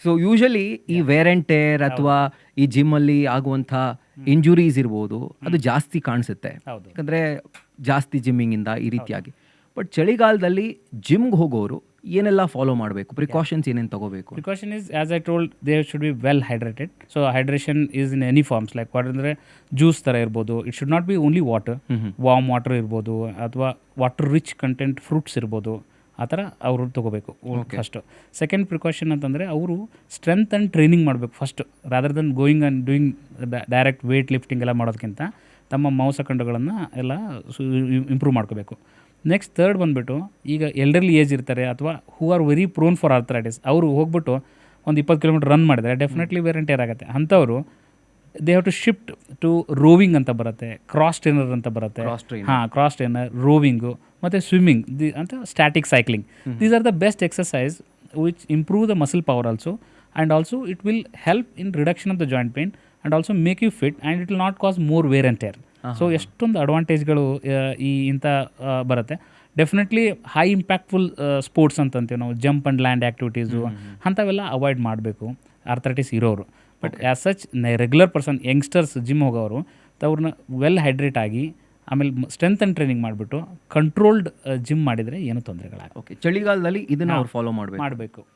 So usually ಈ wear and tear ಅಥವಾ ಈ ಜಿಮ್ಮಲ್ಲಿ ಆಗುವಂಥ ಇಂಜುರೀಸ್ ಇರ್ಬೋದು, ಅದು ಜಾಸ್ತಿ ಕಾಣಿಸುತ್ತೆ. ಹೌದು. ಯಾಕಂದರೆ ಜಾಸ್ತಿ ಜಿಮ್ಮಿಂಗಿಂದ ಈ ರೀತಿಯಾಗಿ. ಬಟ್ ಚಳಿಗಾಲದಲ್ಲಿ ಜಿಮ್ಗೆ ಹೋಗೋರು ಏನೆಲ್ಲ ಫಾಲೋ ಮಾಡಬೇಕು, ಪ್ರಿಕಾಷನ್ಸ್ ಏನೇನು ತಗೋಬೇಕು? Precaution is, as I told, they should be well hydrated. So hydration is in any forms, like what ಅಂದರೆ ಜ್ಯೂಸ್ ಥರ ಇರ್ಬೋದು. It should not be only water, warm water ಇರ್ಬೋದು, ಅಥವಾ ವಾಟರ್ ರಿಚ್ ಕಂಟೆಂಟ್ ಫ್ರೂಟ್ಸ್ ಇರ್ಬೋದು. ಆ ಥರ ಅವರು ತಗೋಬೇಕು ಫಸ್ಟು. ಸೆಕೆಂಡ್ ಪ್ರಿಕಾಷನ್ ಅಂತಂದರೆ ಅವರು ಸ್ಟ್ರೆಂತ್ ಆ್ಯಂಡ್ ಟ್ರೈನಿಂಗ್ ಮಾಡಬೇಕು first, rather than going and doing direct weight lifting ಎಲ್ಲ ಮಾಡೋದಕ್ಕಿಂತ ತಮ್ಮ ಮಾಂಸಖಂಡಗಳನ್ನು ಎಲ್ಲ ಇಂಪ್ರೂವ್ ಮಾಡ್ಕೋಬೇಕು. ನೆಕ್ಸ್ಟ್ ಥರ್ಡ್ ಬಂದುಬಿಟ್ಟು, ಈಗ ಎಲ್ಡರ್ಲಿ ಏಜ್ ಇರ್ತಾರೆ ಅಥವಾ who are very prone for arthritis, ಅವರು ಹೋಗ್ಬಿಟ್ಟು ಒಂದು 20 ಕಿಲೋಮೀಟರ್ ರನ್ ಮಾಡಿದರೆ ಡೆಫಿನೆಟ್ಲಿ ವೇರ್ ಆ್ಯಂಡ್ ಟೇರ್ ಆಗುತ್ತೆ. ಅಂಥವರು they have to shift to rowing ಅಂತ ಬರುತ್ತೆ, ಕ್ರಾಸ್ ಟ್ರೈನರ್ ಅಂತ ಬರುತ್ತೆ. ಕ್ರಾಸ್ ಟ್ರೈನರ್, ರೋವಿಂಗು ಮತ್ತು ಸ್ವಿಮ್ಮಿಂಗ್ ಅಂತ static cycling. These are the best exercise which improve the muscle power also, and also it will help in reduction of the joint pain and also make you fit and it will not cause more wear and tear. So ಎಷ್ಟೊಂದು ಅಡ್ವಾಂಟೇಜ್ಗಳು ಈ ಇಂಥ ಬರುತ್ತೆ. Definitely high impactful sports ಅಂತಂತೀವಿ ನಾವು, jump and land activities ಅಂಥವೆಲ್ಲ avoid ಮಾಡಬೇಕು arthritis ಇರೋರು. But as such regular person, youngsters gym ಹೋಗೋರು ಅವ್ರನ್ನ ವೆಲ್ ಹೈಡ್ರೇಟ್ ಆಗಿ ಆಮೇಲೆ ಸ್ಟ್ರೆಂತ್ ಆ್ಯಂಡ್ ಟ್ರೈನಿಂಗ್ ಮಾಡಿಬಿಟ್ಟು ಕಂಟ್ರೋಲ್ಡ್ ಜಿಮ್ ಮಾಡಿದರೆ ಏನೂ ತೊಂದರೆಗಳಾಗ. ಓಕೆ, ಚಳಿಗಾಲದಲ್ಲಿ ಇದನ್ನು ಅವ್ರು ಫಾಲೋ ಮಾಡಬೇಕು.